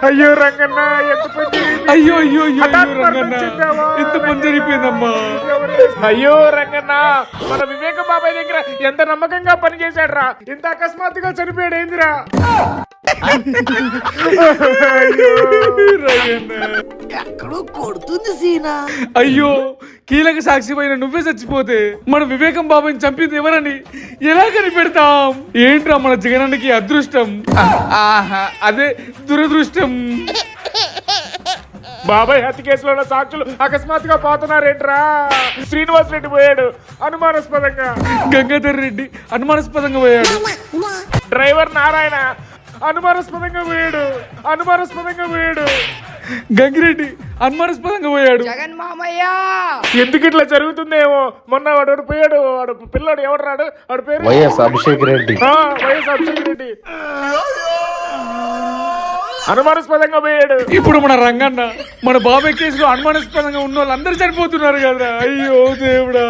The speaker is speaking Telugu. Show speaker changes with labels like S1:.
S1: అయ్యో రంగన్న ఎంత పని జరిగింది?
S2: అయ్యో అయ్యో అయ్యో
S1: హఠాత్
S2: రంగన్న
S1: మరణం చెందావా?
S2: ఎంత పని జరిగిపోయిందమ్మా.
S1: అయ్యో రంగన్న మన వివేక బాబాయ్ దగ్గర ఎంత నమ్మకంగా పనిచేశాడు రా, ఇంత అకస్మాత్తుగా చనిపోయాడు ఏందిరా?
S3: ఎక్కడో కొడుతుంది సీనా.
S2: అయ్యో కీలక సాక్షిపైన నువ్వే చచ్చిపోతే మన వివేకం బాబాయ్ని చంపింది ఎవరని ఎలా కనిపెడతాం? ఏంట్రా మన జగనానికి అదృష్టం, ఆహా అదే దురదృష్టం.
S1: బాబాయ్ హత్య కేసులో ఉన్న సాక్షులు అకస్మాత్తుగా పోతున్నారేంట్రా? శ్రీనివాస్ రెడ్డి పోయాడు అనుమానాస్పదంగా,
S2: గంగాధర్ రెడ్డి అనుమానాస్పదంగా పోయాడు,
S1: డ్రైవర్ నారాయణ అనుమానాస్పదంగా పోయాడు,
S2: గంగిరెడ్డి అనుమానాస్పదంగా పోయాడు.
S3: జగన్ మామయ్య
S1: ఎందుకు ఇట్లా జరుగుతుందేమో. మొన్న వాడు పోయాడు, వాడు పిల్లాడు ఎవరు రాడు, వాడు పేరు
S4: వైఎస్ అభిషేక్ రెడ్డి.
S1: వైఎస్ అభిషేక్ రెడ్డి అనుమానాస్పదంగా పోయాడు.
S2: ఇప్పుడు మన రంగన్న మన బాబాయ్ కేసులో అనుమానాస్పదంగా ఉన్న వాళ్ళందరూ చనిపోతున్నారు కదా. అయ్యో దేవుడా.